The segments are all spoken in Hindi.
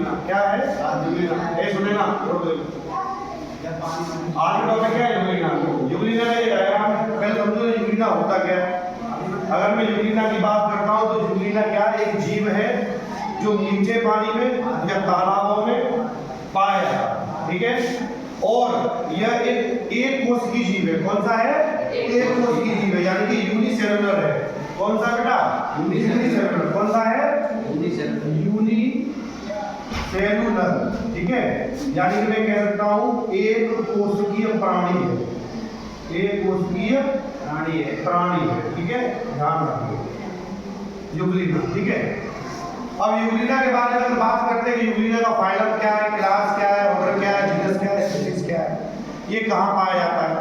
यूग्लिना। क्या है? यूग्लिना। ये सुनेगा आज का टॉपिक क्या है? यूग्लिना। यूग्लिना का ये डायग्राम पहले समझो यूग्लिना होता क्या है। अगर मैं यूग्लिना की बात करता हूँ तो यूग्लिना क्या एक जीव है जो मीठे पानी में या तालाबों में पाया जाता है, ठीक है। और यह एक कोश की जीव है। कौन सा है? एक कोश की जीव है, यानी कि यूनिसेलुलर है। कौन सा बेटा? यूनिसेलुलर। कौन सा है? यूनिसेलुलर, ठीक है। यानी कि मैं कह सकता हूं एक कोशिकीय प्राणी है। एक कोशिकीय प्राणी है, ठीक है। ध्यान रखिए यूग्लिना, ठीक है। अब यूग्लिना के बारे में अगर बात करते हैं कि यूग्लिना का फाइलम क्या है, क्लास क्या है, ऑर्डर क्या है, जीनस क्या है, स्पीशीज क्या है, ये कहाँ पाया जाता है,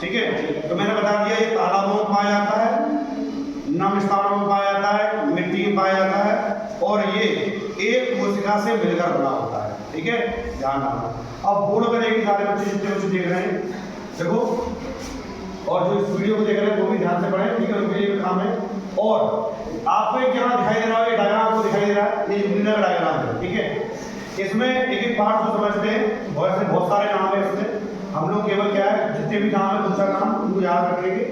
ठीक है। तो मैंने बता दिया ये तालाबों में पाया जाता है, नम स्थानों में पाया जाता है, मिट्टी में पाया जाता है, और ये एक कोशिका से मिलकर बना होता है, ठीक है। ध्यान रखना। अब बोर्ड पर देखिए सारे बच्चे जितने बच्चे देख रहे हैं देखो, और जो इस वीडियो को देख रहे हैं वो भी ध्यान से पढ़ें, ठीक है। उनके लिए काम है। और आपको एक यहाँ दिखाई दे रहा है, ये डायग्राम आपको दिखाई दे रहा है, ये यूग्लिना का डायग्राम है, ठीक है। इसमें एक एक पार्ट को समझते हैं, बहुत सारे नाम है इसमें। हम लोग केवल क्या है, जितने भी नाम है कुछ नाम उनको याद रखेंगे,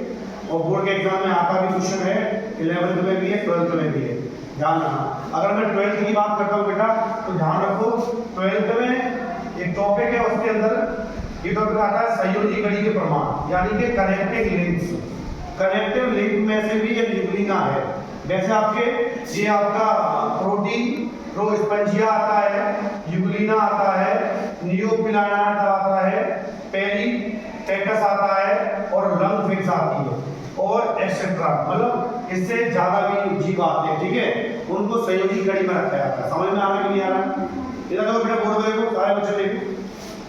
और बोर्ड के एग्जाम में आपका भी क्वेश्चन है, 11th में भी है, 12th में भी है। ध्यान रखना। अगर मैं 12th की बात करता हूँ बेटा तो ध्यान रखो, 12th में एक टॉपिक है, उसके अंदर ये टॉपिक आता है संयोजी कड़ी के प्रमाण, यानी कि कनेक्टिव लिंक्स। कनेक्टिव लिंक में से भी एक यूग्लिना है। वैसे आपके ये आपका प्रोटीन प्रोस्पंजिया आता है, यूग्लिना आता है, नियोपिलानाट आता है, पेरिपेटस आता है, और लंग फिक्स आती है, और एक्सेट्रा। मतलब इससे ज्यादा भी जीव आते हैं, ठीक है। उनको संयोजी कड़ी में रखा जाता है। समझ में आ रहा है कि नहीं आ रहा? इधर देखो बेटा, बोर्ड पे देखो, सारे बच्चे देखो,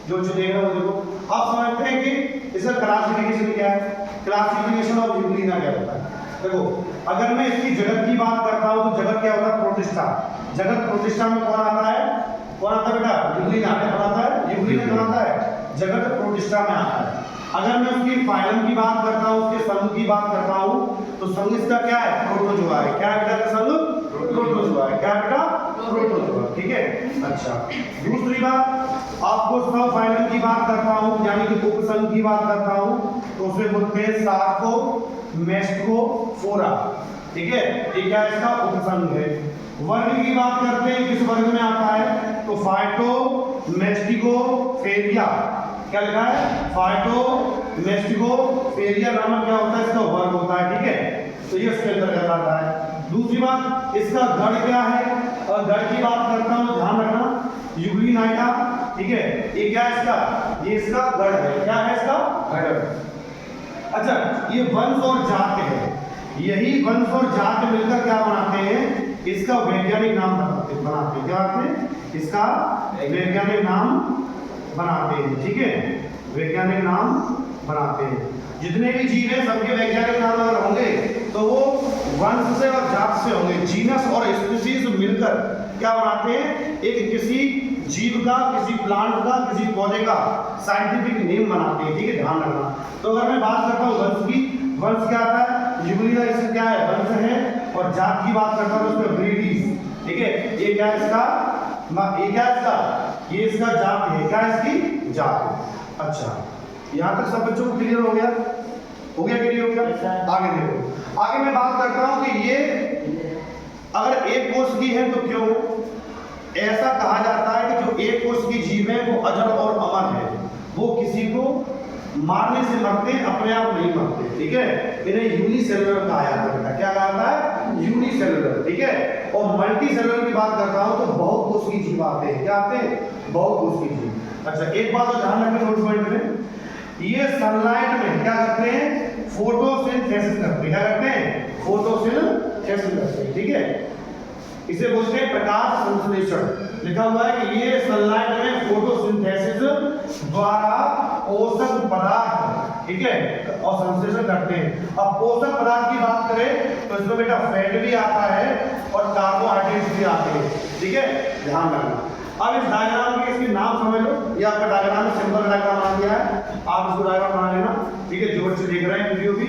जो बच्चे देख रहे हो देखो। आप समझते हैं कि इसका क्लासिफिकेशन क्या है? क्लासिफिकेशन ऑफ यूग्लिना क्या होता है? देखो, अगर मैं इसकी जगत की बात करता हूं तो जगत क्या होता है? प्रोटिस्टा। जगत प्रोटिस्टा में कौन आता है? कौन आता है बेटा? यूग्लिना। कौन आता है? यूग्लिना कौन आता है? जगत प्रोटिस्टा में आता है। अगर मैं उसकी फाइलम की बात करता हूं, उसके समूह की बात करता हूं, तो समूह इसका क्या है? प्रोटोजोआ है। क्या है बेटा? समूह प्रोटोजोआ है। क्या बेटा? प्रोटोजोआ, ठीक है। अच्छा, दूसरी बात, आपको सब फाइलम की बात करता हूं, यानी कि उपसमूह की बात करता हूं, तो उसमें बोलते हैं सार्को मेस्टिकोफोरा, ठीक है। ये क्या है? इसका उपसमूह है। वर्ग की बात करते हैं, किस वर्ग में आता है? तो फाइटोमेस्टिकोफेरिया। क्या लिखा है? फाइटोमेस्टिकोफेरिया नामक क्या होता है? इसका वर्ग होता है, ठीक है। तो ये इसके अंतर्गत आता है। दूसरी बात, इसका गढ़ क्या है? और गढ़ की बात करता हूं, ध्यान रखना, यूग्लिनाइटा, ठीक है। ये क्या है इसका? ये इसका गढ़ है। क्या है इसका? गढ़। अच्छा, ये वंश और जात है। यही वंश और जात मिलकर क्या बनाते हैं? इसका वैज्ञानिक नाम बनाते हैं। क्या बनाते हैं? इसका वैज्ञानिक नाम बनाते हैं, ठीक है। वैज्ञानिक नाम बनाते हैं। जितने भी जीव हैं सबके वैज्ञानिक नाम अगर होंगे तो वो वंश से और जात से होंगे। जीनस और स्पीशीज मिलकर क्या बनाते हैं? एक किसी जीव का, किसी प्लांट का, किसी पौधे का साइंटिफिक नेम बनाते हैं, ठीक है। ध्यान रखना। तो अगर मैं बात करता हूँ वंश की, वंश क्या आता है? यूग्लिना इससे क्या है? वंश है। और जात की बात करता हूँ उसमें ब्रीडीज, ठीक है। ये क्या है इसका? ये क्या है इसका? ये इसका जात है। क्या है इसकी? जात है। अच्छा, यहाँ तक सब बच्चों को क्लियर हो गया? क्लियर हो गया? आगे देखो, आगे मैं बात करता हूँ कि ये अगर एक कोष की है तो क्यों ऐसा कहा जाता है कि जो एक कोष की जीव है वो अजर और अमर है, वो किसी को मारने से मरते, अपने आप नहीं मरते, ठीक है। इन्हें यूनिसेलुलर कहा जाता है। क्या कहा जाता है? यूनिसेलुलर, ठीक है। और मल्टी सेलुलर की बात करता हूं तो बहुत कोष की जीव आते हैं। क्या आते हैं? बहुत कोष की जीव। अच्छा, एक बात तो ध्यान रखें नोट पॉइंट में, ये सनलाइट में क्या करते हैं? फोटोसिंथेसिस करते हैं। क्या करते हैं? फोटोसिंथेसिस करते हैं, ठीक है। इसे बोलते हैं प्रकाश संश्लेषण। लिखा हुआ है कि ये सनलाइट में फोटोसिंथेसिस द्वारा पोषक पदार्थ, ठीक है, और संश्लेषण करते हैं। अब पोषक पदार्थ की बात करें तो इसमें बेटा फैट भी आता है और कार्बोहाइड्रेट्स भी आते हैं, ठीक है। ध्यान रखना। अब इस डायग्राम के इसके नाम समझ लो। ये आपका डायग्राम है, सिंपल डायग्राम बना दिया है, आप इसको डायग्राम बना लेना, ठीक है। जो बच्चे देख रहे हैं वीडियो भी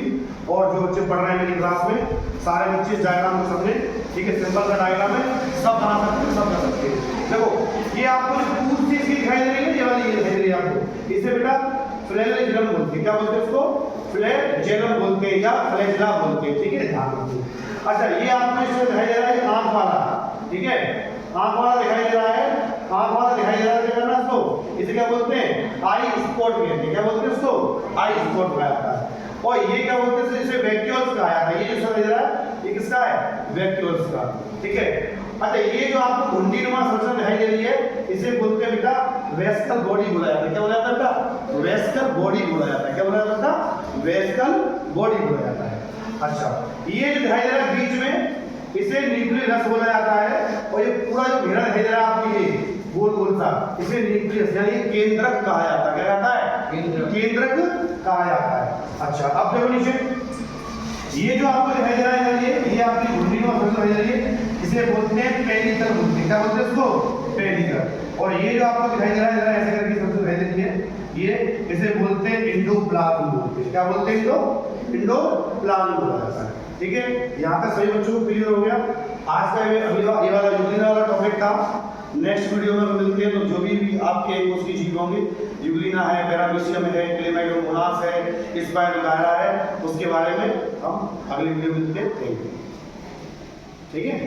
और जो बच्चे पढ़ रहे हैं मेरी क्लास में, सारे बच्चे इस डायग्राम को समझें, ठीक है। सिंपल का डायग्राम है, सब बना सकते हैं, सब कर सकते हैं। देखो, ये इसे बेटा फ्लैजेलम बोलते हैं। क्या बोलते हैं इसको? फ्लैजेलम बोलते हैं या फ्लैजेला बोलते हैं, ठीक है, ध्यान रखिए। अच्छा, ये आपको इसमें दिखाई दे रहा है आंख वाला, ठीक है, आंख वाला दिखाई दे रहा है, आंख वाला दिखाई दे रहा है, क्या करना इसको, इसे क्या बोलते हैं? आई स्पॉट कहते हैं। क्या बोलते हैं इसको? आई स्पॉट कहा जाता है। और ये क्या बोलते हैं? इसे वैक्यूल्स कहा जाता है। ये जो समझ रहा है ये किसका है? वैक्यूल्स का, ठीक है। अच्छा, ये जो आपको घुंडीनुमा संरचना दिखाई दे रही है इसे बोलते हैं बेटा वेस्कल बॉडी बोला जाता है। क्या बोला जाता है बेटा? वेस्कल बॉडी बोला जाता है। क्या बोला जाता है? वेस्कल बॉडी बोला जाता है। अच्छा, ये जो दिखाई दे रहा है बीच में इसे न्यूक्लियस बोला जाता है। और ये पूरा जो घेरा दिखाई दे रहा है आपको ये गोल गोल सा, इसे न्यूक्लियस यानी केंद्रक कहा जाता है। क्या कहता है? केंद्रक कहा जाता है। अच्छा, अब देखो नीचे ये जो आपको दिखाई दे रहा है ये आपकी घुंडीनुमा संरचना दिखाई दे रही है, इसे बोलते हैं पेनिकल बोलते हैं। क्या बोलते हैं इसको? पेनिकल। और ये जो आपको दिखाई दे रहा है जरा ऐसे करके सबसे दिखाई देती है, ये इसे बोलते हैं इंडोप्लाज्म बोलते हैं। क्या बोलते हैं? इंडोप्लाज्म बोला जाता है, ठीक है। यहाँ तक सभी बच्चों को क्लियर हो गया। आज का ये वाला यूग्लिना वाला टॉपिक था। नेक्स्ट वीडियो में मिलते हैं तो जो भी आपके कोर्स की जीव होंगे, यूग्लिना है, पैरामीशियम है, क्लेमाइडोमोनास है, स्पाइरोगायरा है, उसके बारे में हम अगले वीडियो में मिलते हैं। ठीक है।